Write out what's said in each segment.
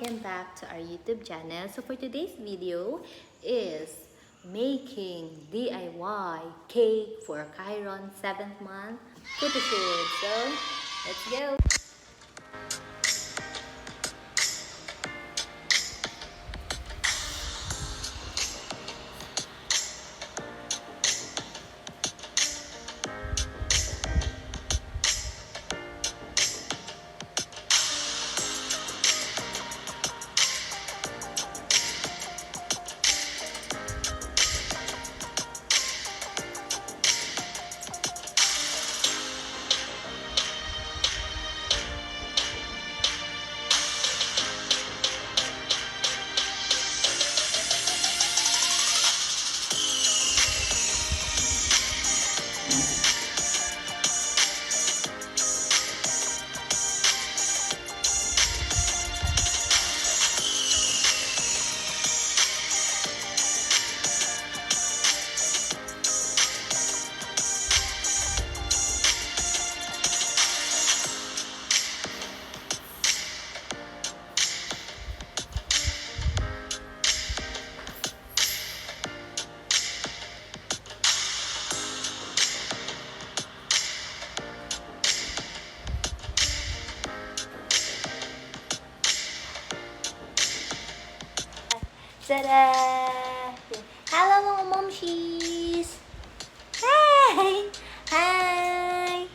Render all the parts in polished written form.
welcome back to our YouTube channel. So for today's video is making DIY cake for Chiron 7th month photoshoot. So let's go! Ta-da! Hello mga momshies! Hi! Hi!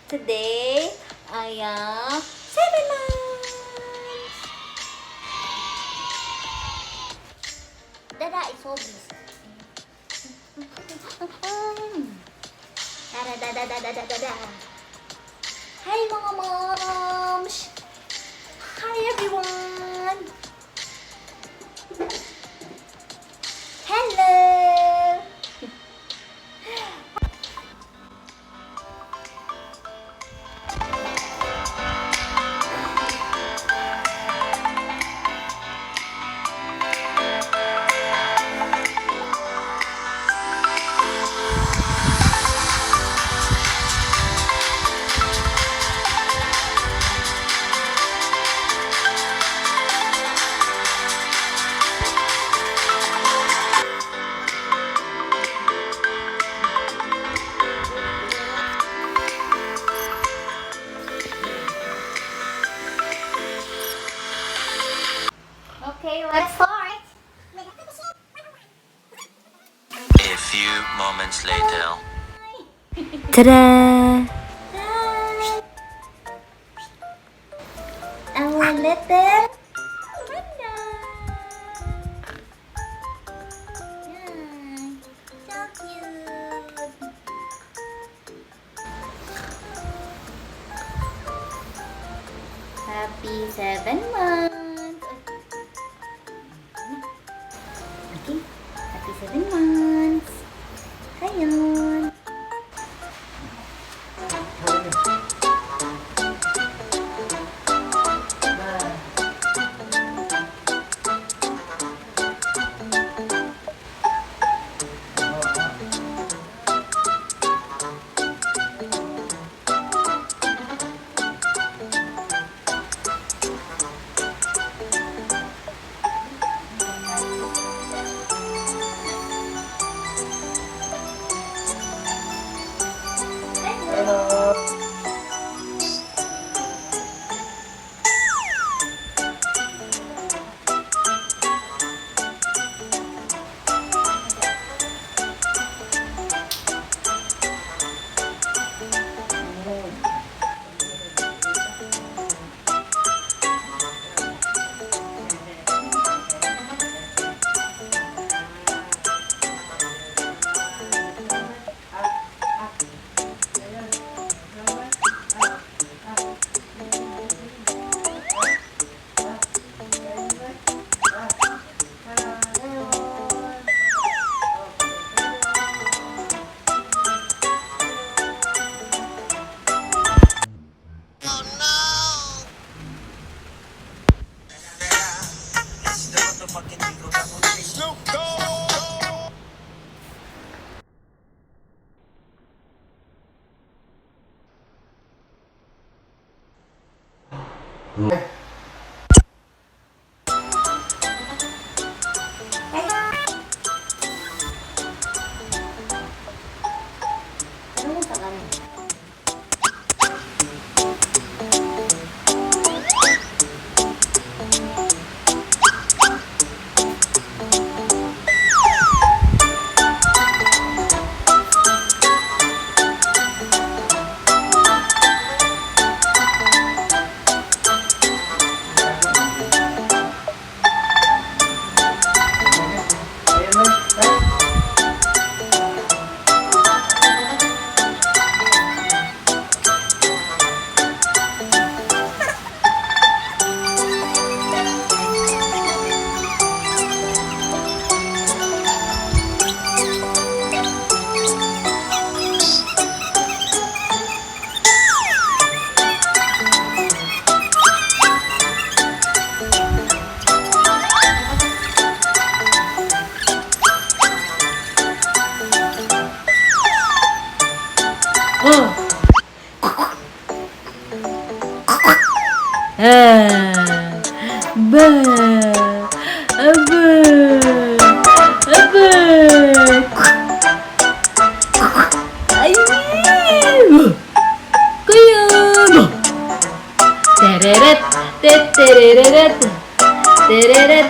Today, I am 7 months! Dada, it's all this. Da-da-da-da-da-da-da-da. Hi mga moms! Hi everyone! Hello! Okay, let's start. A few moments later. Ta-da! Hi! Our little Panda! Yeah, so cute! Happy 7 months! Okay, happy 7 months! Ayun! Ba. Aba. Aba. Ay. Kaya ba? Tereret. Tereret. Tereret.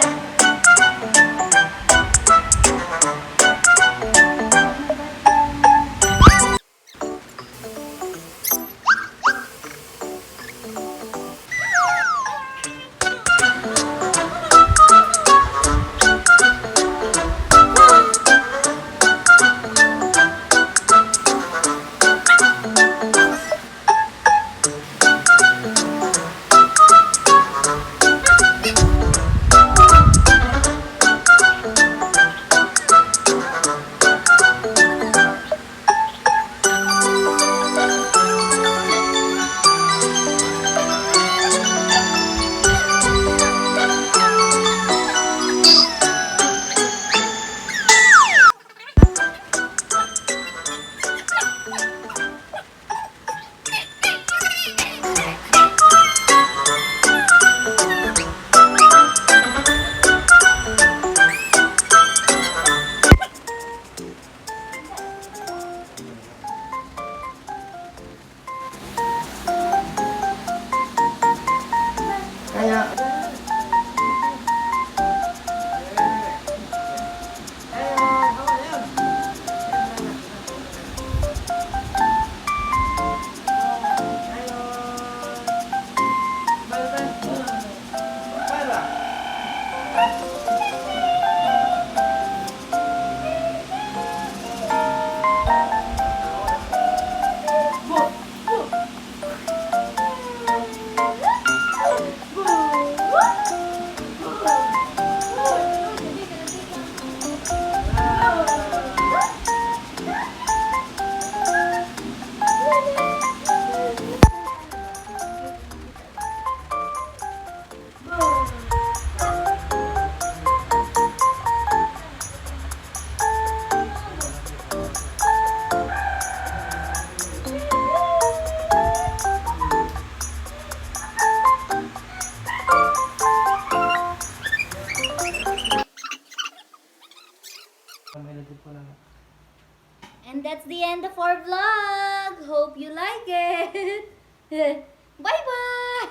And that's the end of our vlog. Hope you like it. Bye-bye.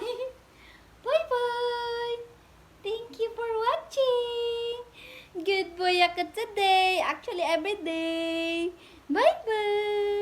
Bye-bye. Thank you for watching. Good boy ako today. Actually, every day. Bye-bye.